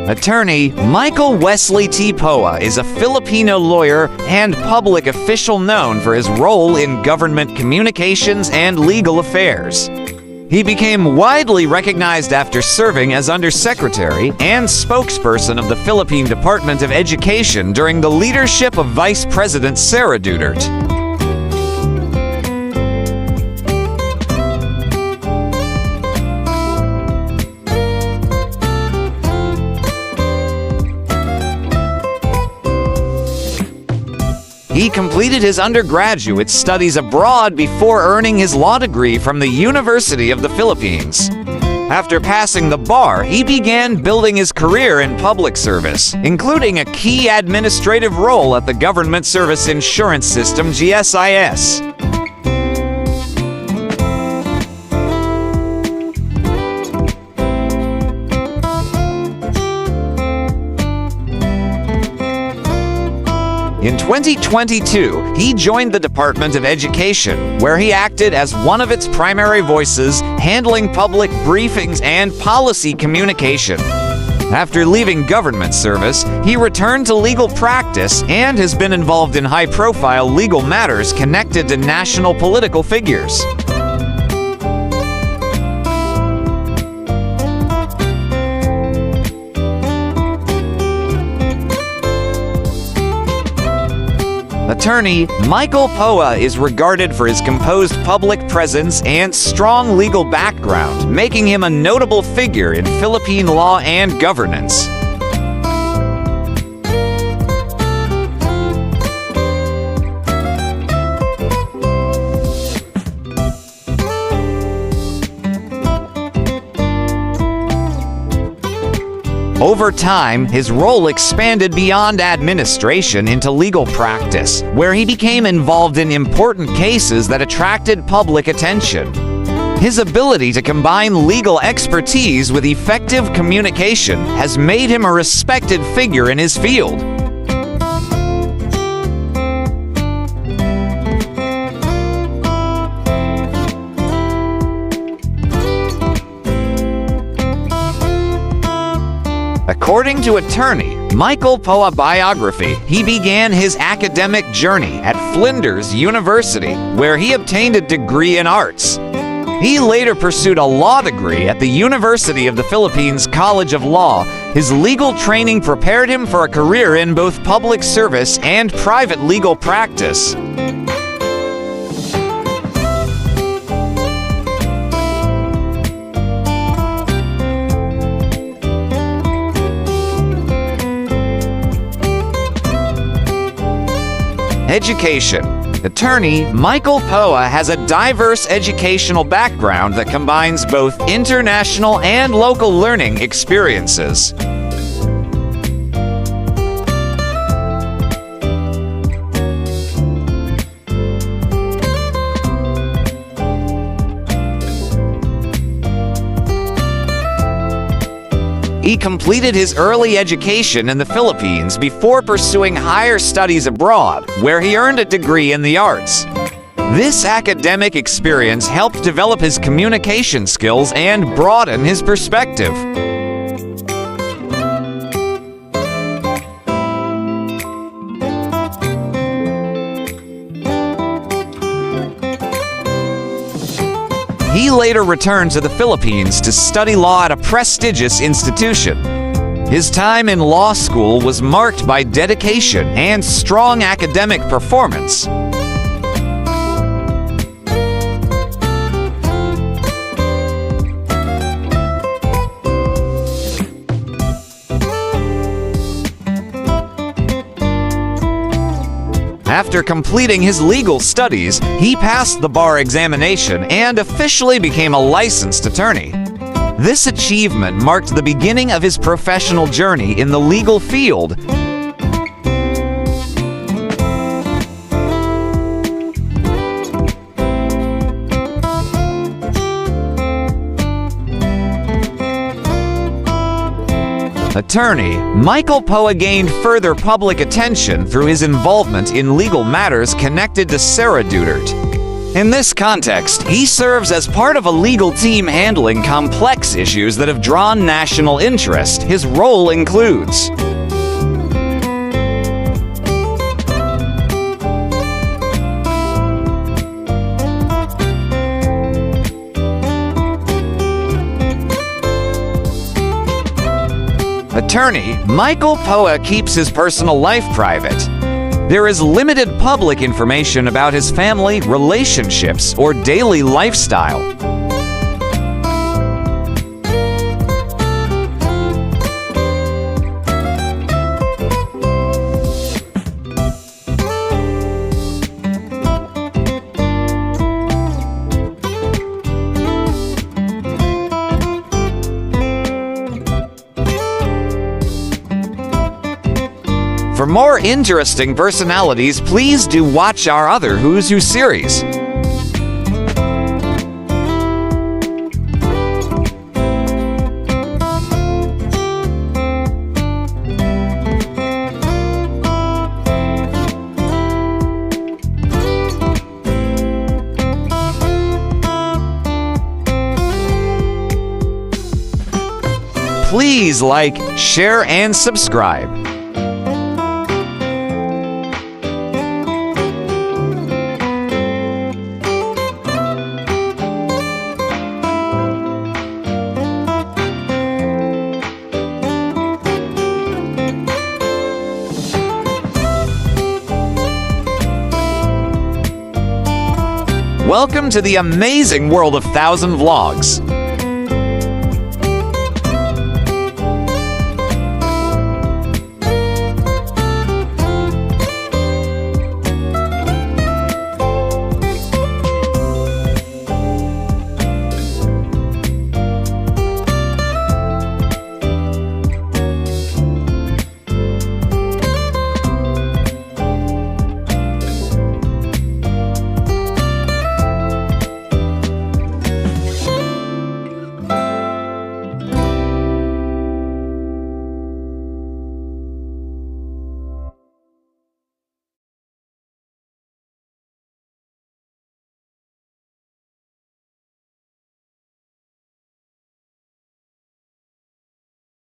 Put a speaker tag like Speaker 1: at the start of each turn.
Speaker 1: Attorney Michael Wesley T. Poa is a Filipino lawyer and public official known for his role in government communications and legal affairs. He became widely recognized after serving as Undersecretary and spokesperson of the Philippine Department of Education during the leadership of Vice President Sara Duterte. He completed his undergraduate studies abroad before earning his law degree from the University of the Philippines. After passing the bar, he began building his career in public service, including a key administrative role at the Government Service Insurance System (GSIS). In 2022, he joined the Department of Education, where he acted as one of its primary voices, handling public briefings and policy communication. After leaving government service, he returned to legal practice and has been involved in high-profile legal matters connected to national political figures. Attorney Michael Poa is regarded for his composed public presence and strong legal background, making him a notable figure in Philippine law and governance. Over time, his role expanded beyond administration into legal practice, where he became involved in important cases that attracted public attention. His ability to combine legal expertise with effective communication has made him a respected figure in his field. According to attorney Michael Poa biography, he began his academic journey at Flinders University, where he obtained a degree in arts. He later pursued a law degree at the University of the Philippines College of Law. His legal training prepared him for a career in both public service and private legal practice. Education. Attorney Michael Poa has a diverse educational background that combines both international and local learning experiences. He completed his early education in the Philippines before pursuing higher studies abroad, where he earned a degree in the arts. This academic experience helped develop his communication skills and broaden his perspective. He later returned to the Philippines to study law at a prestigious institution. His time in law school was marked by dedication and strong academic performance. After completing his legal studies, he passed the bar examination and officially became a licensed attorney. This achievement marked the beginning of his professional journey in the legal field. Attorney Michael Poa gained further public attention through his involvement in legal matters connected to Sara Duterte. In this context, he serves as part of a legal team handling complex issues that have drawn national interest. His role includes Attorney Michael Poa keeps his personal life private. There is limited public information about his family, relationships, or daily lifestyle. For more interesting personalities, please do watch our other Who's Who series. Please like, share, and subscribe. Welcome to the amazing world of 1,000 Vlogs.